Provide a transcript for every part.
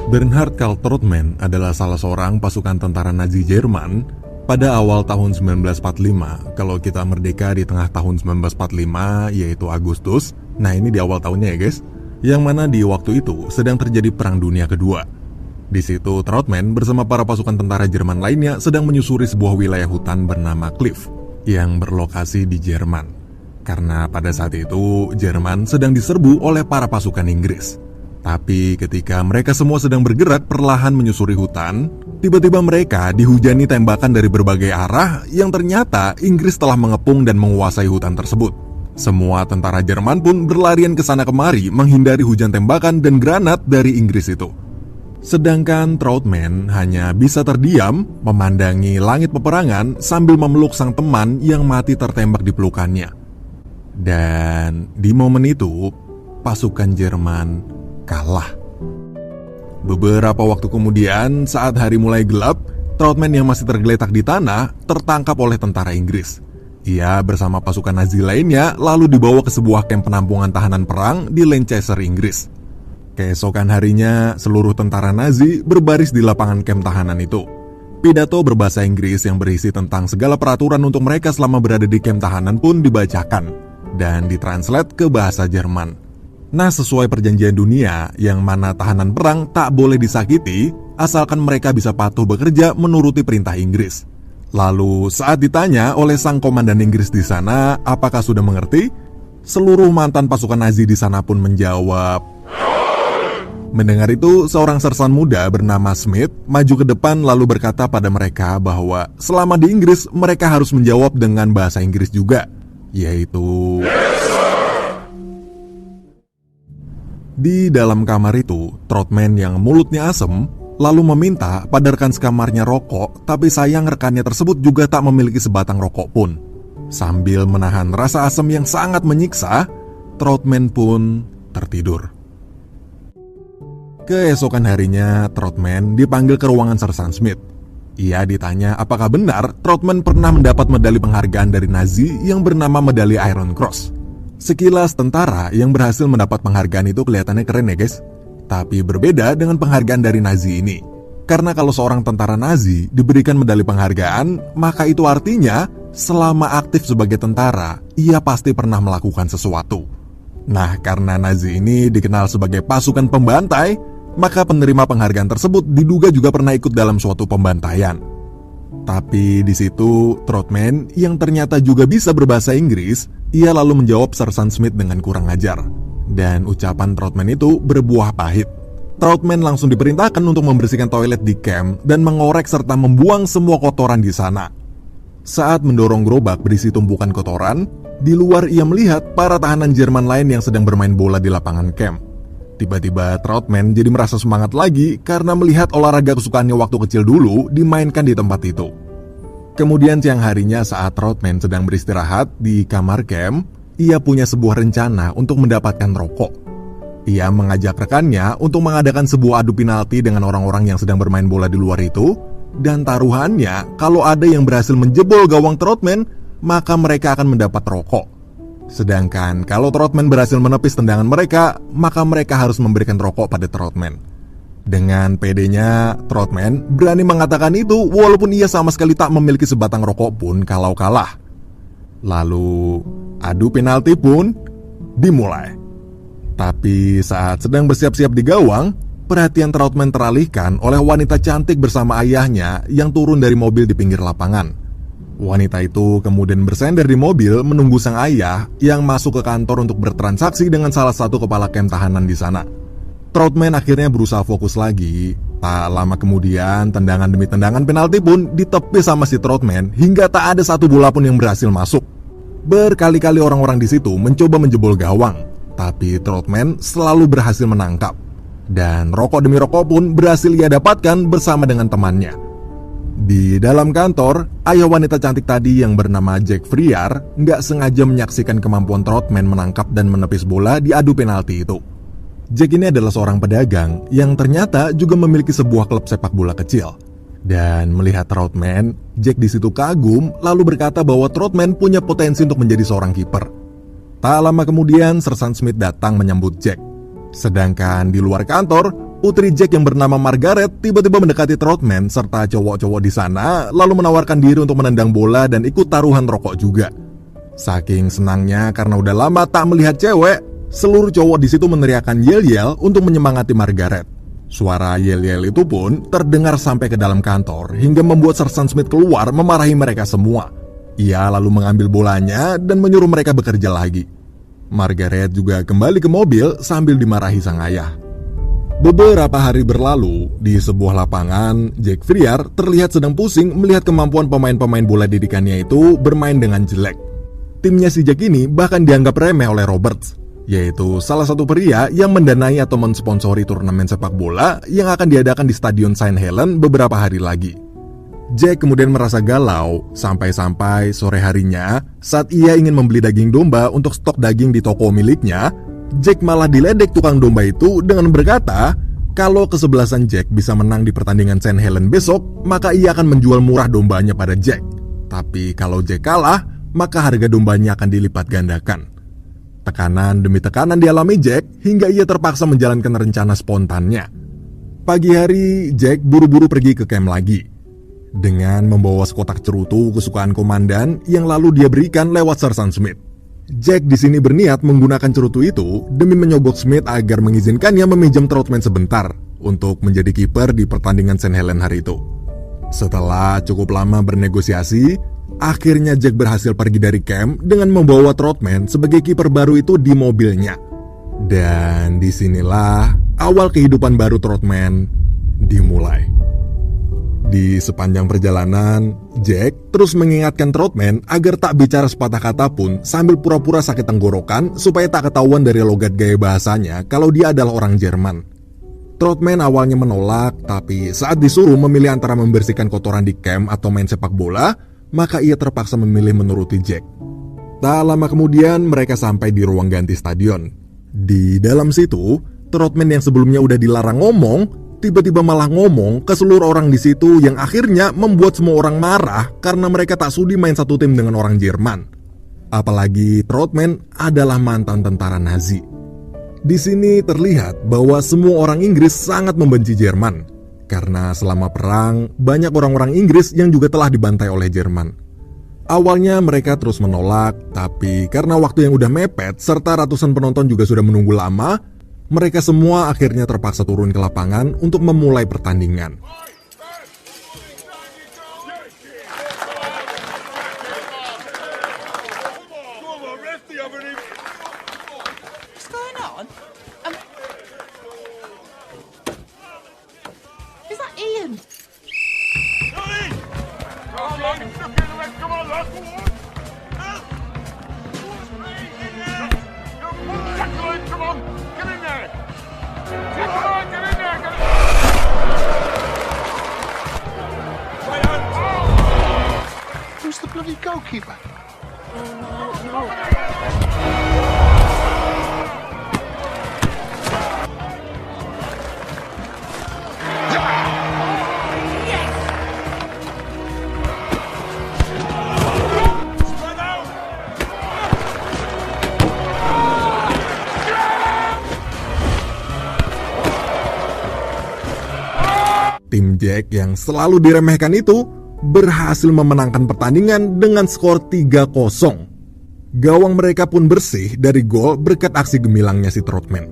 Bernhard Karl Trautmann adalah salah seorang pasukan tentara Nazi Jerman pada awal tahun 1945. Kalau kita merdeka di tengah tahun 1945, yaitu Agustus. Nah, ini di awal tahunnya ya guys. Yang mana di waktu itu sedang terjadi Perang Dunia Kedua. Di situ Trautmann bersama para pasukan tentara Jerman lainnya sedang menyusuri sebuah wilayah hutan bernama Cliff yang berlokasi di Jerman. Karena pada saat itu Jerman sedang diserbu oleh para pasukan Inggris. Tapi ketika mereka semua sedang bergerak perlahan menyusuri hutan, tiba-tiba mereka dihujani tembakan dari berbagai arah yang ternyata Inggris telah mengepung dan menguasai hutan tersebut. Semua tentara Jerman pun berlarian ke sana kemari menghindari hujan tembakan dan granat dari Inggris itu. Sedangkan Trautmann hanya bisa terdiam memandangi langit peperangan sambil memeluk sang teman yang mati tertembak di pelukannya. Dan di momen itu, pasukan Jerman kalah. Beberapa waktu kemudian, saat hari mulai gelap, Trautmann yang masih tergeletak di tanah tertangkap oleh tentara Inggris. Ia bersama pasukan Nazi lainnya lalu dibawa ke sebuah kamp penampungan tahanan perang di Lancaster, Inggris. Keesokan harinya, seluruh tentara Nazi berbaris di lapangan kamp tahanan itu. Pidato berbahasa Inggris yang berisi tentang segala peraturan untuk mereka selama berada di kamp tahanan pun dibacakan dan ditranslate ke bahasa Jerman. Nah, sesuai perjanjian dunia yang mana tahanan perang tak boleh disakiti asalkan mereka bisa patuh bekerja menuruti perintah Inggris. Lalu saat ditanya oleh sang komandan Inggris di sana apakah sudah mengerti, seluruh mantan pasukan Nazi di sana pun menjawab. Mendengar itu, seorang sersan muda bernama Smith maju ke depan lalu berkata pada mereka bahwa selama di Inggris mereka harus menjawab dengan bahasa Inggris juga, yaitu Di dalam kamar itu, Trautmann yang mulutnya asem lalu meminta pada rekan sekamarnya rokok, tapi sayang rekannya tersebut juga tak memiliki sebatang rokok pun. Sambil menahan rasa asam yang sangat menyiksa, Trautmann pun tertidur. Keesokan harinya, Trautmann dipanggil ke ruangan Sersan Smith. Ia ditanya apakah benar Trautmann pernah mendapat medali penghargaan dari Nazi yang bernama medali Iron Cross. Sekilas tentara yang berhasil mendapat penghargaan itu kelihatannya keren ya guys. Tapi berbeda dengan penghargaan dari Nazi ini. Karena kalau seorang tentara Nazi diberikan medali penghargaan, maka itu artinya selama aktif sebagai tentara, ia pasti pernah melakukan sesuatu. Nah, karena Nazi ini dikenal sebagai pasukan pembantai, maka penerima penghargaan tersebut diduga juga pernah ikut dalam suatu pembantaian. Tapi di situ Trautmann yang ternyata juga bisa berbahasa Inggris, ia lalu menjawab Sersan Smith dengan kurang ajar. Dan ucapan Trautmann itu berbuah pahit. Trautmann langsung diperintahkan untuk membersihkan toilet di camp dan mengorek serta membuang semua kotoran di sana. Saat mendorong gerobak berisi tumpukan kotoran, di luar ia melihat para tahanan Jerman lain yang sedang bermain bola di lapangan camp. Tiba-tiba Trautmann jadi merasa semangat lagi karena melihat olahraga kesukaannya waktu kecil dulu dimainkan di tempat itu. Kemudian siang harinya saat Trautmann sedang beristirahat di kamar camp, ia punya sebuah rencana untuk mendapatkan rokok. Ia mengajak rekannya untuk mengadakan sebuah adu penalti dengan orang-orang yang sedang bermain bola di luar itu, dan taruhannya kalau ada yang berhasil menjebol gawang Trautmann, maka mereka akan mendapat rokok. Sedangkan kalau Trautmann berhasil menepis tendangan mereka, maka mereka harus memberikan rokok pada Trautmann. Dengan pedenya, Trautmann berani mengatakan itu walaupun ia sama sekali tak memiliki sebatang rokok pun kalau kalah. Lalu, adu penalti pun dimulai. Tapi saat sedang bersiap-siap di gawang, perhatian Trautmann teralihkan oleh wanita cantik bersama ayahnya yang turun dari mobil di pinggir lapangan. Wanita itu kemudian bersender di mobil menunggu sang ayah yang masuk ke kantor untuk bertransaksi dengan salah satu kepala kamp tahanan di sana. Trautmann akhirnya berusaha fokus lagi. Tak lama kemudian, tendangan demi tendangan penalti pun ditepis sama si Trautmann hingga tak ada satu bola pun yang berhasil masuk. Berkali-kali orang-orang di situ mencoba menjebol gawang, tapi Trautmann selalu berhasil menangkap. Dan rokok demi rokok pun berhasil ia dapatkan bersama dengan temannya. Di dalam kantor, ayah wanita cantik tadi yang bernama Jack Frear nggak sengaja menyaksikan kemampuan Trautmann menangkap dan menepis bola di adu penalti itu. Jack ini adalah seorang pedagang yang ternyata juga memiliki sebuah klub sepak bola kecil. Dan melihat Trautmann, Jack di situ kagum lalu berkata bahwa Trautmann punya potensi untuk menjadi seorang kiper. Tak lama kemudian, Sersan Smith datang menyambut Jack. Sedangkan di luar kantor, putri Jack yang bernama Margaret tiba-tiba mendekati Trotman serta cowok-cowok di sana, lalu menawarkan diri untuk menendang bola dan ikut taruhan rokok juga. Saking senangnya karena udah lama tak melihat cewek, seluruh cowok di situ meneriakkan yel-yel untuk menyemangati Margaret. Suara yel-yel itu pun terdengar sampai ke dalam kantor hingga membuat Sersan Smith keluar memarahi mereka semua. Ia lalu mengambil bolanya dan menyuruh mereka bekerja lagi. Margaret juga kembali ke mobil sambil dimarahi sang ayah. Beberapa hari berlalu, di sebuah lapangan, Jack Friar terlihat sedang pusing melihat kemampuan pemain-pemain bola didikannya itu bermain dengan jelek. Timnya si Jack ini bahkan dianggap remeh oleh Roberts, yaitu salah satu pria yang mendanai atau mensponsori turnamen sepak bola yang akan diadakan di Stadion St. Helens beberapa hari lagi. Jack kemudian merasa galau sampai-sampai sore harinya saat ia ingin membeli daging domba untuk stok daging di toko miliknya. Jack malah diledek tukang domba itu dengan berkata kalau kesebelasan Jack bisa menang di pertandingan St. Helens besok, maka ia akan menjual murah dombanya pada Jack. Tapi kalau Jack kalah, maka harga dombanya akan dilipat gandakan. Tekanan demi tekanan dialami Jack hingga ia terpaksa menjalankan rencana spontannya. Pagi hari, Jack buru-buru pergi ke camp lagi dengan membawa sekotak cerutu kesukaan komandan yang lalu dia berikan lewat Sersan Smith. Jack di sini berniat menggunakan cerutu itu demi menyogok Smith agar mengizinkannya meminjam Trotman sebentar untuk menjadi kiper di pertandingan St. Helens hari itu. Setelah cukup lama bernegosiasi, akhirnya Jack berhasil pergi dari camp dengan membawa Trotman sebagai kiper baru itu di mobilnya. Dan disinilah awal kehidupan baru Trotman dimulai. Di sepanjang perjalanan, Jack terus mengingatkan Trotman agar tak bicara sepatah kata pun sambil pura-pura sakit tenggorokan supaya tak ketahuan dari logat gaya bahasanya kalau dia adalah orang Jerman. Trotman awalnya menolak, tapi saat disuruh memilih antara membersihkan kotoran di camp atau main sepak bola, maka ia terpaksa memilih menuruti Jack. Tak lama kemudian mereka sampai di ruang ganti stadion. Di dalam situ, Trotman yang sebelumnya udah dilarang ngomong, tiba-tiba malah ngomong ke seluruh orang di situ yang akhirnya membuat semua orang marah karena mereka tak sudi main satu tim dengan orang Jerman. Apalagi Trotman adalah mantan tentara Nazi. Di sini terlihat bahwa semua orang Inggris sangat membenci Jerman karena selama perang banyak orang-orang Inggris yang juga telah dibantai oleh Jerman. Awalnya mereka terus menolak, tapi karena waktu yang udah mepet serta ratusan penonton juga sudah menunggu lama, mereka semua akhirnya terpaksa turun ke lapangan untuk memulai pertandingan. What's going on? Is that Ian? Who's the bloody goalkeeper? Tim Jack yang selalu diremehkan itu berhasil memenangkan pertandingan dengan skor 3-0. Gawang mereka pun bersih dari gol berkat aksi gemilangnya si Trotman.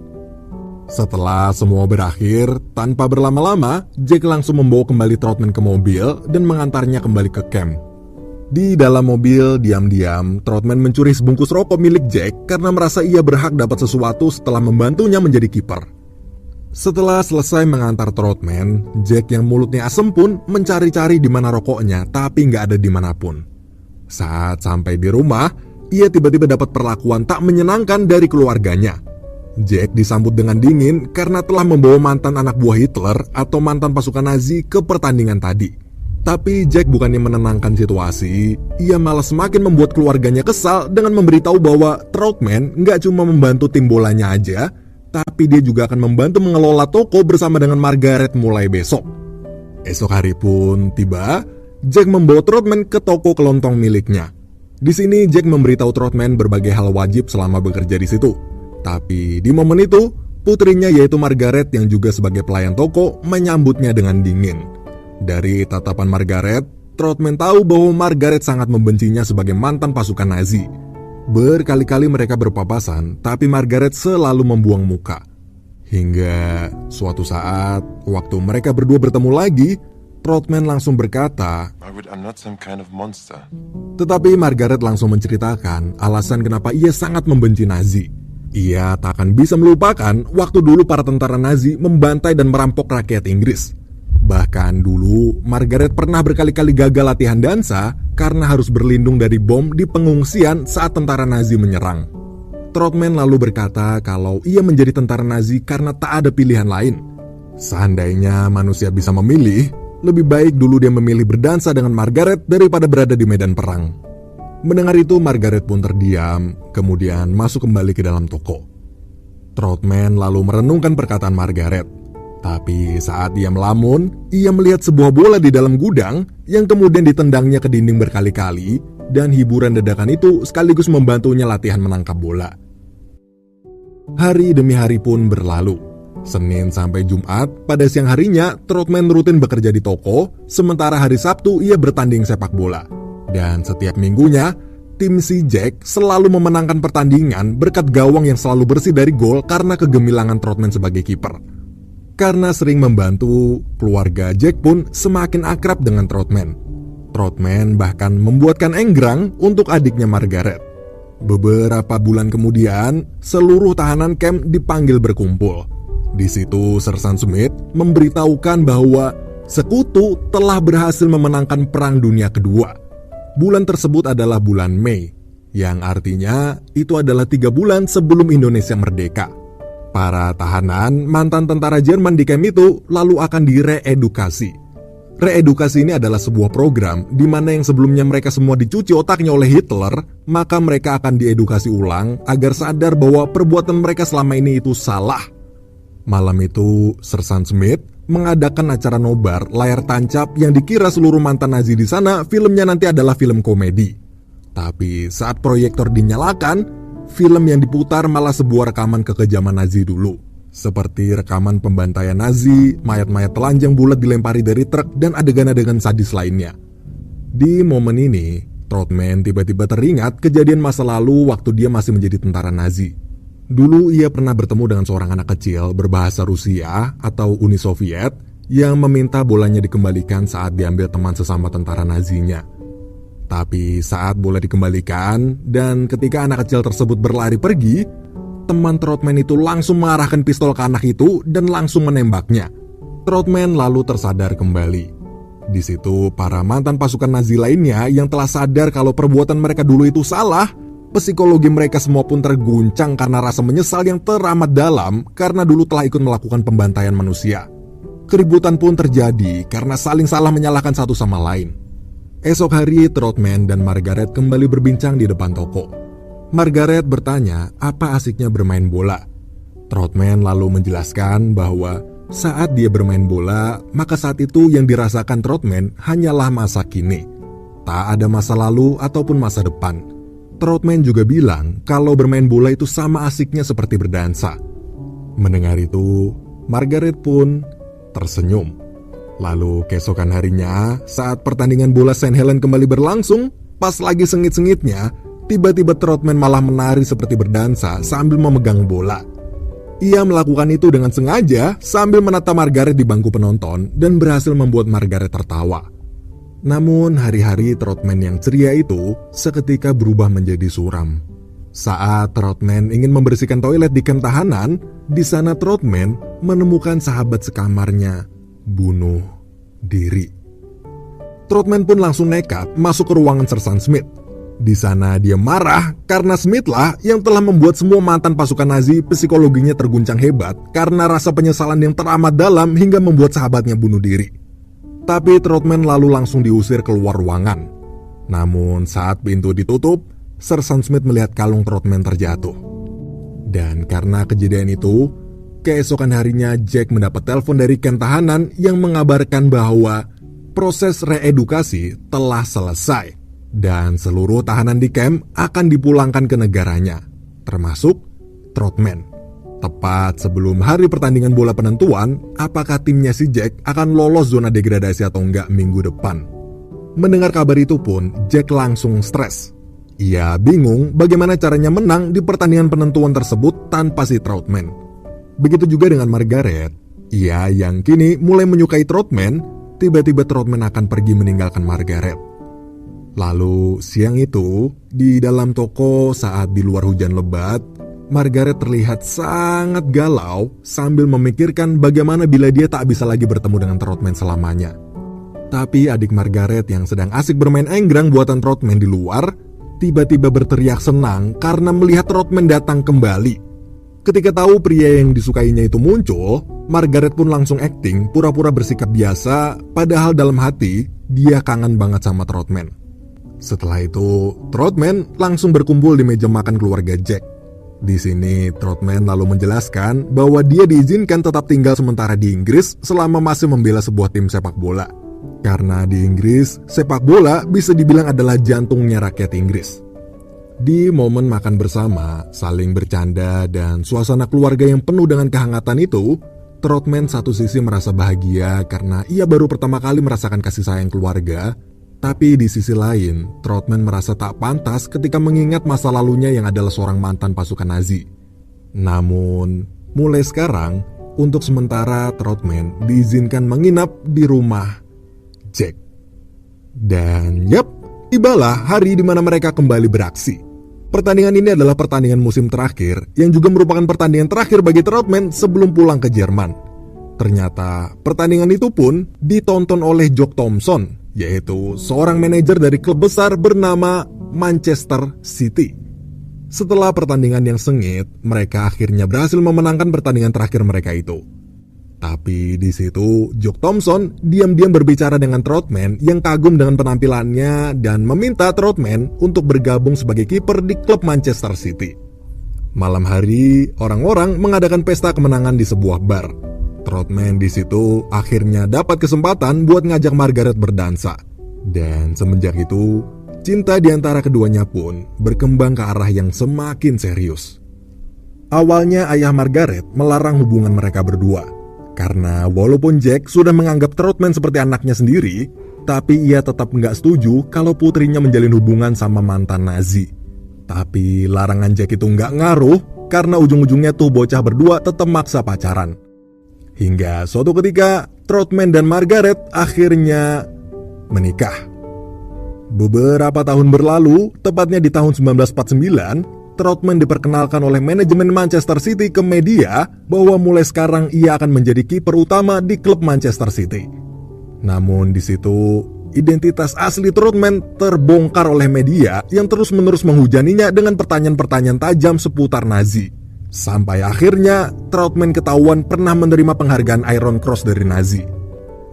Setelah semua berakhir, tanpa berlama-lama, Jack langsung membawa kembali Trotman ke mobil dan mengantarnya kembali ke camp. Di dalam mobil, diam-diam, Trotman mencuri sebungkus rokok milik Jack karena merasa ia berhak dapat sesuatu setelah membantunya menjadi kiper. Setelah selesai mengantar Trotman, Jack yang mulutnya asem pun mencari-cari di mana rokoknya, tapi nggak ada dimanapun. Saat sampai di rumah, ia tiba-tiba dapat perlakuan tak menyenangkan dari keluarganya. Jack disambut dengan dingin karena telah membawa mantan anak buah Hitler atau mantan pasukan Nazi ke pertandingan tadi. Tapi Jack bukannya menenangkan situasi, ia malah semakin membuat keluarganya kesal dengan memberitahu bahwa Trotman nggak cuma membantu tim bolanya aja, tapi dia juga akan membantu mengelola toko bersama dengan Margaret mulai besok. Esok hari pun tiba, Jack membawa Trotman ke toko kelontong miliknya. Di sini Jack memberitahu Trotman berbagai hal wajib selama bekerja di situ. Tapi di momen itu, Putrinya yaitu Margaret yang juga sebagai pelayan toko menyambutnya dengan dingin. Dari tatapan Margaret, Troutman tahu bahwa Margaret sangat membencinya sebagai mantan pasukan Nazi. Berkali-kali mereka berpapasan, tapi Margaret selalu membuang muka. Hingga suatu saat, waktu mereka berdua bertemu lagi, Troutman langsung berkata, Margaret, I'm not some kind of monster. tetapi Margaret langsung menceritakan alasan kenapa ia sangat membenci Nazi. Ia tak akan bisa melupakan waktu dulu para tentara Nazi membantai dan merampok rakyat Inggris. Bahkan dulu, Margaret pernah berkali-kali gagal latihan dansa karena harus berlindung dari bom di pengungsian saat tentara Nazi menyerang. Troutman lalu berkata kalau ia menjadi tentara Nazi karena tak ada pilihan lain. Seandainya manusia bisa memilih, lebih baik dulu dia memilih berdansa dengan Margaret daripada berada di medan perang. Mendengar itu, Margaret pun terdiam, kemudian masuk kembali ke dalam toko. Troutman lalu merenungkan perkataan Margaret. Tapi saat ia melamun, ia melihat sebuah bola di dalam gudang yang kemudian ditendangnya ke dinding berkali-kali, dan hiburan dadakan itu sekaligus membantunya latihan menangkap bola. Hari demi hari pun berlalu. Senin sampai Jumat, pada siang harinya, Troutman rutin bekerja di toko, sementara hari Sabtu ia bertanding sepak bola. Dan setiap minggunya, tim si Jack selalu memenangkan pertandingan berkat gawang yang selalu bersih dari gol karena kegemilangan Troutman sebagai kiper. Karena sering membantu, keluarga Jack pun semakin akrab dengan Troutman. Troutman bahkan membuatkan enggrang untuk adiknya Margaret. Beberapa bulan kemudian, seluruh tahanan camp dipanggil berkumpul. Di situ Sersan Smith memberitahukan bahwa sekutu telah berhasil memenangkan Perang Dunia Kedua. Bulan tersebut adalah bulan Mei, yang artinya itu adalah 3 bulan sebelum Indonesia merdeka. Para tahanan mantan tentara Jerman di camp itu lalu akan direedukasi. Reedukasi ini adalah sebuah program di mana yang sebelumnya mereka semua dicuci otaknya oleh Hitler, maka mereka akan diedukasi ulang agar sadar bahwa perbuatan mereka selama ini itu salah. Malam itu, Sersan Smith mengadakan acara nobar layar tancap yang dikira seluruh mantan Nazi di sana filmnya nanti adalah film komedi. Tapi saat proyektor dinyalakan, film yang diputar malah sebuah rekaman kekejaman Nazi dulu. Seperti rekaman pembantaian Nazi, mayat-mayat telanjang bulat dilempari dari truk, dan adegan-adegan sadis lainnya. Di momen ini, Troutman tiba-tiba teringat kejadian masa lalu waktu dia masih menjadi tentara Nazi. Dulu ia pernah bertemu dengan seorang anak kecil berbahasa Rusia atau Uni Soviet yang meminta bolanya dikembalikan saat diambil teman sesama tentara Nazinya. Tapi saat bola dikembalikan dan ketika anak kecil tersebut berlari pergi, teman Troutman itu langsung mengarahkan pistol ke anak itu dan langsung menembaknya. Troutman lalu tersadar kembali. Di situ para mantan pasukan Nazi lainnya yang telah sadar kalau perbuatan mereka dulu itu salah, psikologi mereka semua pun terguncang karena rasa menyesal yang teramat dalam karena dulu telah ikut melakukan pembantaian manusia. Keributan pun terjadi karena saling salah menyalahkan satu sama lain. Esok hari, Troutman dan Margaret kembali berbincang di depan toko. Margaret bertanya apa asiknya bermain bola. Troutman lalu menjelaskan bahwa saat dia bermain bola, maka saat itu yang dirasakan Troutman hanyalah masa kini. Tak ada masa lalu ataupun masa depan. Troutman juga bilang kalau bermain bola itu sama asiknya seperti berdansa. Mendengar itu, Margaret pun tersenyum. Lalu keesokan harinya, saat pertandingan bola St. Helens kembali berlangsung, pas lagi sengit-sengitnya, tiba-tiba Troutman malah menari seperti berdansa sambil memegang bola. Ia melakukan itu dengan sengaja sambil menatap Margaret di bangku penonton dan berhasil membuat Margaret tertawa. Namun hari-hari Troutman yang ceria itu seketika berubah menjadi suram. Saat Troutman ingin membersihkan toilet di kamp tahanan, di sana Troutman menemukan sahabat sekamarnya bunuh diri. Troutman pun langsung nekat masuk ke ruangan Sersan Smith. Di sana dia marah karena Smith lah yang telah membuat semua mantan pasukan Nazi psikologinya terguncang hebat karena rasa penyesalan yang teramat dalam hingga membuat sahabatnya bunuh diri. Tapi Troutman lalu langsung diusir keluar ruangan. Namun saat pintu ditutup, Sersan Smith melihat kalung Troutman terjatuh. Dan karena kejadian itu, keesokan harinya Jack mendapat telepon dari kamp tahanan yang mengabarkan bahwa proses reedukasi telah selesai dan seluruh tahanan di kamp akan dipulangkan ke negaranya, termasuk Troutman. Tepat sebelum hari pertandingan bola penentuan, apakah timnya si Jack akan lolos zona degradasi atau enggak minggu depan. Mendengar kabar itu pun, Jack langsung stres. Ia bingung bagaimana caranya menang di pertandingan penentuan tersebut tanpa si Troutman. Begitu juga dengan Margaret. Ia yang kini mulai menyukai Troutman, tiba-tiba Troutman akan pergi meninggalkan Margaret. Lalu siang itu, di dalam toko saat di luar hujan lebat, Margaret terlihat sangat galau sambil memikirkan bagaimana bila dia tak bisa lagi bertemu dengan Troutman selamanya. Tapi adik Margaret yang sedang asik bermain enggrang buatan Troutman di luar, tiba-tiba berteriak senang karena melihat Troutman datang kembali. Ketika tahu pria yang disukainya itu muncul, Margaret pun langsung akting pura-pura bersikap biasa, padahal dalam hati dia kangen banget sama Troutman. Setelah itu, Troutman langsung berkumpul di meja makan keluarga Jack. Di sini, Troutman lalu menjelaskan bahwa dia diizinkan tetap tinggal sementara di Inggris selama masih membela sebuah tim sepak bola. Karena di Inggris, sepak bola bisa dibilang adalah jantungnya rakyat Inggris. Di momen makan bersama, saling bercanda dan suasana keluarga yang penuh dengan kehangatan itu, Troutman satu sisi merasa bahagia karena ia baru pertama kali merasakan kasih sayang keluarga. Tapi di sisi lain, Troutman merasa tak pantas ketika mengingat masa lalunya yang adalah seorang mantan pasukan Nazi. Namun, mulai sekarang, untuk sementara Troutman diizinkan menginap di rumah Jack. Dan yap, tibalah hari di mana mereka kembali beraksi. Pertandingan ini adalah pertandingan musim terakhir yang juga merupakan pertandingan terakhir bagi Troutman sebelum pulang ke Jerman. Ternyata, pertandingan itu pun ditonton oleh Jock Thomson, yaitu seorang manajer dari klub besar bernama Manchester City. Setelah pertandingan yang sengit, mereka akhirnya berhasil memenangkan pertandingan terakhir mereka itu. Tapi di situ, Jock Thomson diam-diam berbicara dengan Troutman yang kagum dengan penampilannya dan meminta Troutman untuk bergabung sebagai kiper di klub Manchester City. Malam hari, orang-orang mengadakan pesta kemenangan di sebuah bar. Troutman di situ akhirnya dapat kesempatan buat ngajak Margaret berdansa. Dan semenjak itu, cinta di antara keduanya pun berkembang ke arah yang semakin serius. Awalnya ayah Margaret melarang hubungan mereka berdua. Karena walaupun Jack sudah menganggap Troutman seperti anaknya sendiri, tapi ia tetap nggak setuju kalau putrinya menjalin hubungan sama mantan Nazi. Tapi larangan Jack itu nggak ngaruh, karena ujung-ujungnya tuh bocah berdua tetap maksa pacaran. Hingga suatu ketika, Troutman dan Margaret akhirnya menikah. Beberapa tahun berlalu, tepatnya di tahun 1949, Troutman diperkenalkan oleh manajemen Manchester City ke media bahwa mulai sekarang ia akan menjadi kiper utama di klub Manchester City. Namun di situ, identitas asli Troutman terbongkar oleh media yang terus-menerus menghujaninya dengan pertanyaan-pertanyaan tajam seputar Nazi. Sampai akhirnya, Troutman ketahuan pernah menerima penghargaan Iron Cross dari Nazi.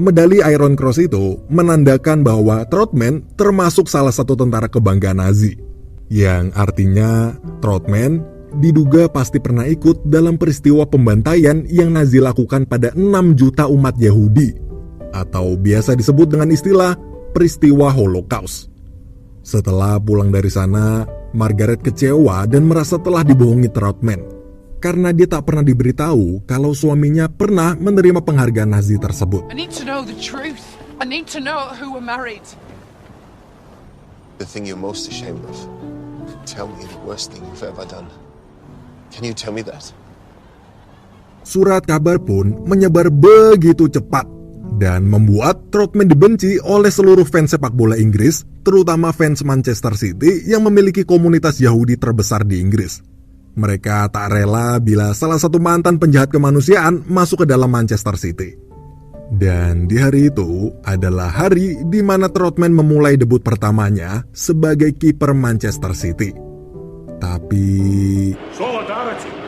Medali Iron Cross itu menandakan bahwa Troutman termasuk salah satu tentara kebanggaan Nazi. Yang artinya, Troutman diduga pasti pernah ikut dalam peristiwa pembantaian yang Nazi lakukan pada 6 juta umat Yahudi, atau biasa disebut dengan istilah peristiwa Holocaust. Setelah pulang dari sana, Margaret kecewa dan merasa telah dibohongi Troutman, karena dia tak pernah diberitahu kalau suaminya pernah menerima penghargaan Nazi tersebut. I need to know the truth. I need to know who we're married. The thing you're most ashamed of. Tell me the worst thing you've ever done. Can you tell me that? Surat kabar pun menyebar begitu cepat dan membuat Troutman dibenci oleh seluruh fans sepak bola Inggris, terutama fans Manchester City yang memiliki komunitas Yahudi terbesar di Inggris. Mereka tak rela bila salah satu mantan penjahat kemanusiaan masuk ke dalam Manchester City. Dan di hari itu adalah hari di mana Troutman memulai debut pertamanya sebagai kiper Manchester City. Tapi Solidarity.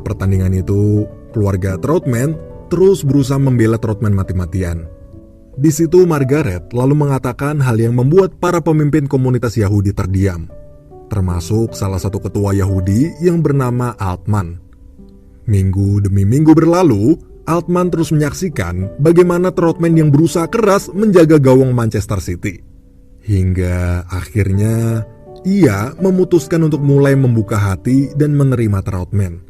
pertandingan itu, keluarga Troutman terus berusaha membela Troutman mati-matian. Di situ Margaret lalu mengatakan hal yang membuat para pemimpin komunitas Yahudi terdiam, termasuk salah satu ketua Yahudi yang bernama Altman. Minggu demi minggu berlalu, Altman terus menyaksikan bagaimana Troutman yang berusaha keras menjaga gawang Manchester City. Hingga akhirnya ia memutuskan untuk mulai membuka hati dan menerima Troutman.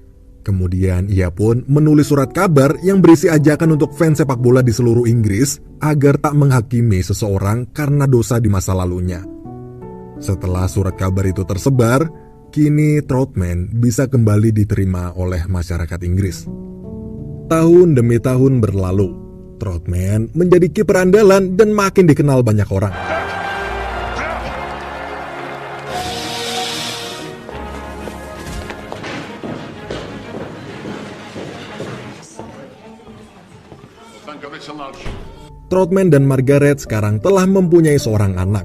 Kemudian ia pun menulis surat kabar yang berisi ajakan untuk fans sepak bola di seluruh Inggris agar tak menghakimi seseorang karena dosa di masa lalunya. Setelah surat kabar itu tersebar, kini Troutman bisa kembali diterima oleh masyarakat Inggris. Tahun demi tahun berlalu, Troutman menjadi kiper andalan dan makin dikenal banyak orang. Troutman dan Margaret sekarang telah mempunyai seorang anak.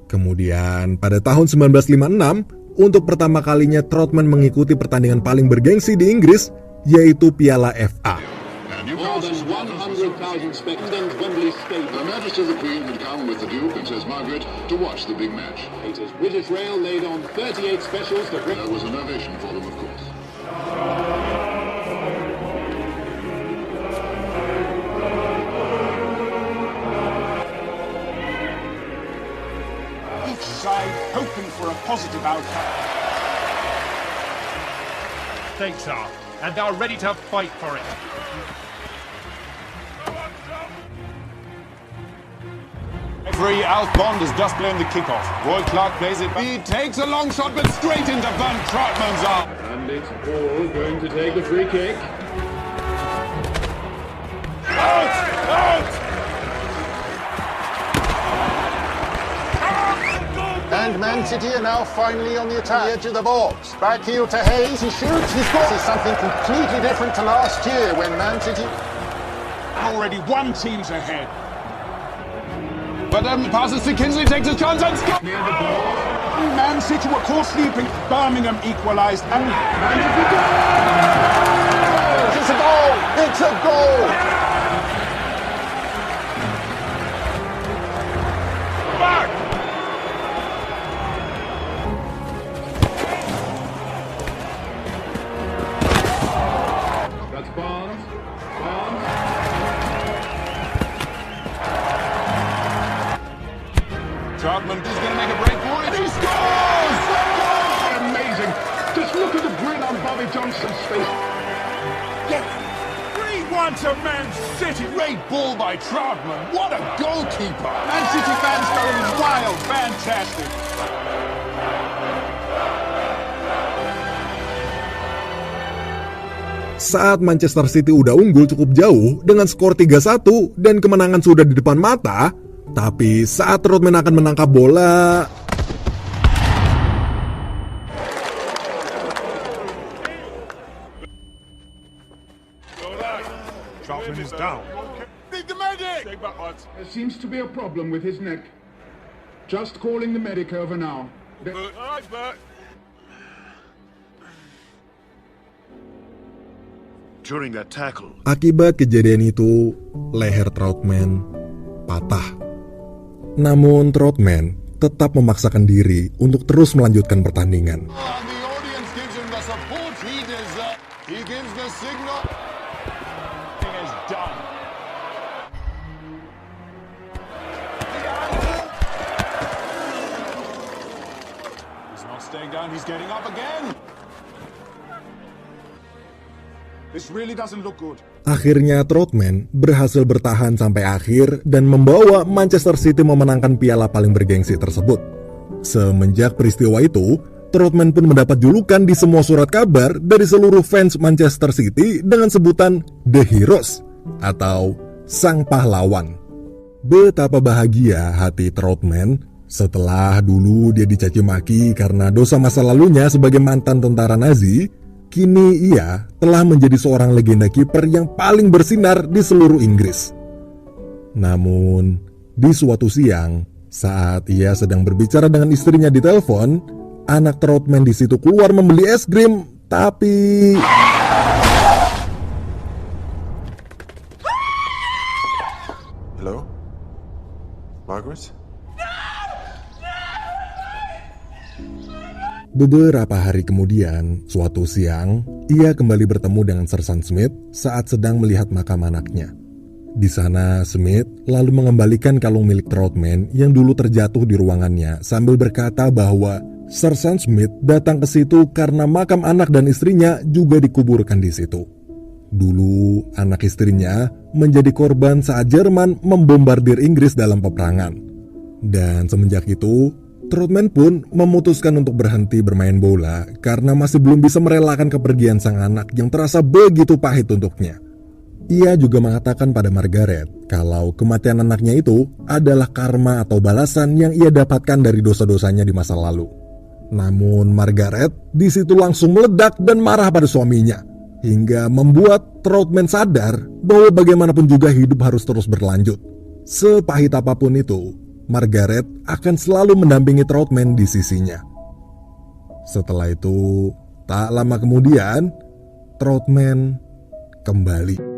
Kemudian pada tahun 1956, untuk pertama kalinya Troutman mengikuti pertandingan paling bergengsi di Inggris, yaitu Piala FA. More than 100,000 spectators Wembley Stadium. Her Majesty the Queen had come with the Duke and Princess Margaret to watch the big match. British Rail laid on 38 specials to bring... There was an ovation for them, of course. Each side hoping for a positive outcome. Stakes are, and they are ready to fight for it. Referee Alf Bond has just blown the kickoff. Roy Clark plays it. He takes a long shot, but straight into Van Troutman's arm. And it's Paul going to take the free kick. Out! Out! And Man City are now finally on the attack. Edge of the box. Back heel to Hayes. He shoots. He scores. This is something completely different to last year when Man City... Already one team's ahead. But passes to Kingsley, takes his chance and scores. Near the ball. Man City were caught sleeping. Birmingham equalised and Man City It's a goal! It's a goal! back. That's Barnes. Barnes. Troutman is going to make a break for it. He scores! Amazing. Just look at the grin on Bobby Johnson's face. Yes. 3-1 to Man City. Great ball by Troutman. What a goalkeeper. Man City fans going wild. Fantastic. Saat Manchester City udah unggul cukup jauh dengan skor 3-1 dan kemenangan sudah di depan mata, tapi saat Troutman akan menangkap bola, Troutman is down. Need the medic. There seems to be a problem with his neck. Just calling the medic over now. During that tackle. akibat kejadian itu leher Troutman patah. Namun Troutman tetap memaksakan diri untuk terus melanjutkan pertandingan. And the audience gives him the support he deserves. He gives the signal. He is done. He's not staying down. He's getting up again. This really doesn't look good. Akhirnya Troutman berhasil bertahan sampai akhir dan membawa Manchester City memenangkan piala paling bergengsi tersebut. Semenjak peristiwa itu, Troutman pun mendapat julukan di semua surat kabar dari seluruh fans Manchester City dengan sebutan The Heroes atau Sang Pahlawan. Betapa bahagia hati Troutman setelah dulu dia dicaci maki karena dosa masa lalunya sebagai mantan tentara Nazi. Kini ia telah menjadi seorang legenda kiper yang paling bersinar di seluruh Inggris. Namun, di suatu siang, saat ia sedang berbicara dengan istrinya di telepon, anak Troutman di situ keluar membeli es krim, tapi Hello? Margaret? Beberapa hari kemudian, suatu siang, ia kembali bertemu dengan Sersan Smith saat sedang melihat makam anaknya. Di sana, Smith lalu mengembalikan kalung milik Troutman yang dulu terjatuh di ruangannya sambil berkata bahwa Sersan Smith datang ke situ karena makam anak dan istrinya juga dikuburkan di situ. Dulu, anak istrinya menjadi korban saat Jerman membombardir Inggris dalam peperangan. Dan semenjak itu, Troutman pun memutuskan untuk berhenti bermain bola karena masih belum bisa merelakan kepergian sang anak yang terasa begitu pahit untuknya. Ia juga mengatakan pada Margaret kalau kematian anaknya itu adalah karma atau balasan yang ia dapatkan dari dosa-dosanya di masa lalu. Namun Margaret di situ langsung meledak dan marah pada suaminya, hingga membuat Troutman sadar bahwa bagaimanapun juga hidup harus terus berlanjut. Sepahit apapun itu, Margaret akan selalu mendampingi Troutman di sisinya. Setelah itu, tak lama kemudian, Troutman kembali.